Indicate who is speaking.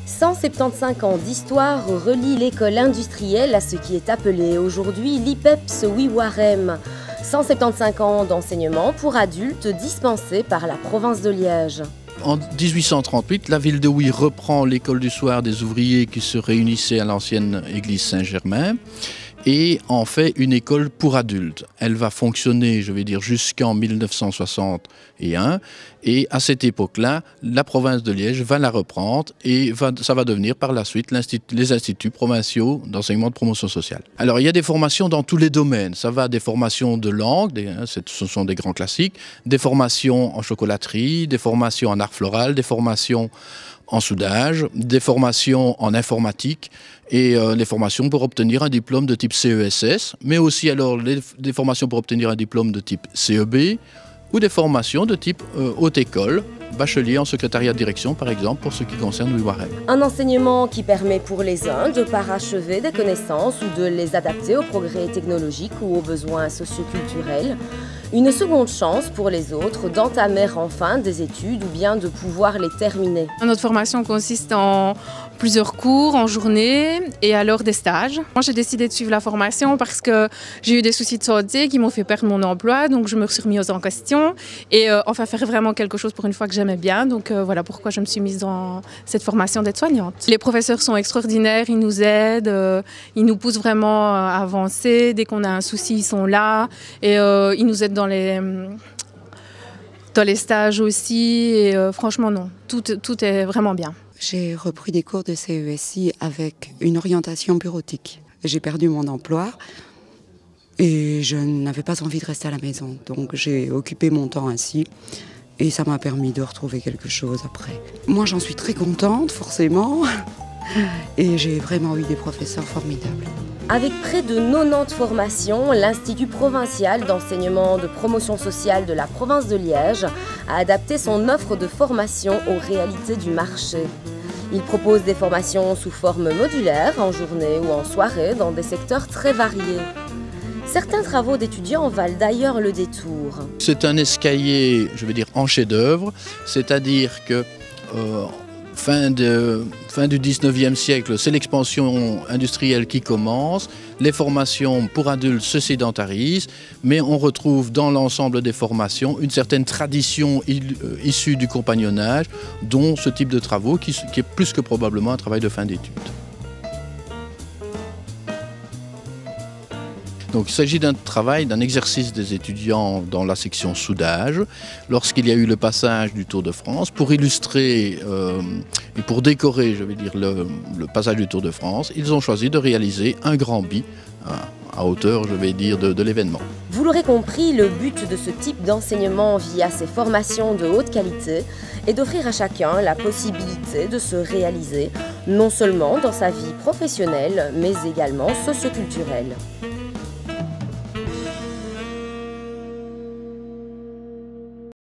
Speaker 1: 175 ans d'histoire relient l'école industrielle à ce qui est appelé aujourd'hui l'IPEPS Wiwarem. 175 ans d'enseignement pour adultes dispensés par la province de Liège.
Speaker 2: En 1838, la ville de Huy reprend l'école du soir des ouvriers qui se réunissaient à l'ancienne église Saint-Germain et en fait une école pour adultes. Elle va fonctionner, je vais dire, jusqu'en 1961 et à cette époque-là, la province de Liège va la reprendre et ça va devenir par la suite les instituts provinciaux d'enseignement de promotion sociale. Alors il y a des formations dans tous les domaines, ça va des formations de langue, ce sont des grands classiques, des formations en chocolaterie, des formations en art floral, des formations en soudage, des formations en informatique et les formations pour obtenir un diplôme de type CESS, mais aussi alors des formations pour obtenir un diplôme de type CEB ou des formations de type haute école, bachelier en secrétariat de direction par exemple pour ce qui concerne Wiwarem.
Speaker 1: Un enseignement qui permet pour les uns de parachever des connaissances ou de les adapter aux progrès technologiques ou aux besoins socioculturels. Une seconde chance pour les autres d'entamer enfin des études ou bien de pouvoir les terminer.
Speaker 3: Notre formation consiste en plusieurs cours en journée et alors des stages. Moi j'ai décidé de suivre la formation parce que j'ai eu des soucis de santé qui m'ont fait perdre mon emploi, donc je me suis remise en question et enfin faire vraiment quelque chose pour une fois que j'aimais bien. Donc voilà pourquoi je me suis mise dans cette formation d'aide-soignante. Les professeurs sont extraordinaires, ils nous aident, ils nous poussent vraiment à avancer. Dès qu'on a un souci, ils sont là et ils nous aident dans les stages aussi. Et franchement non, tout est vraiment bien.
Speaker 4: J'ai repris des cours de CESI avec une orientation bureautique. J'ai perdu mon emploi et je n'avais pas envie de rester à la maison. Donc j'ai occupé mon temps ainsi et ça m'a permis de retrouver quelque chose après. Moi j'en suis très contente forcément et j'ai vraiment eu des professeurs formidables.
Speaker 1: Avec près de 90 formations, l'Institut provincial d'enseignement de promotion sociale de la province de Liège a adapté son offre de formation aux réalités du marché. Il propose des formations sous forme modulaire, en journée ou en soirée, dans des secteurs très variés. Certains travaux d'étudiants valent d'ailleurs le détour.
Speaker 2: C'est un escalier, je veux dire, en chef-d'œuvre, c'est-à-dire que fin du 19e siècle, c'est l'expansion industrielle qui commence, les formations pour adultes se sédentarisent, mais on retrouve dans l'ensemble des formations une certaine tradition issue du compagnonnage, dont ce type de travaux qui est plus que probablement un travail de fin d'études. Donc il s'agit d'un travail, d'un exercice des étudiants dans la section soudage, lorsqu'il y a eu le passage du Tour de France, pour illustrer et pour décorer, je vais dire, le passage du Tour de France, ils ont choisi de réaliser un grand bi à hauteur, je vais dire, de l'événement.
Speaker 1: Vous l'aurez compris, le but de ce type d'enseignement via ces formations de haute qualité est d'offrir à chacun la possibilité de se réaliser, non seulement dans sa vie professionnelle, mais également socioculturelle.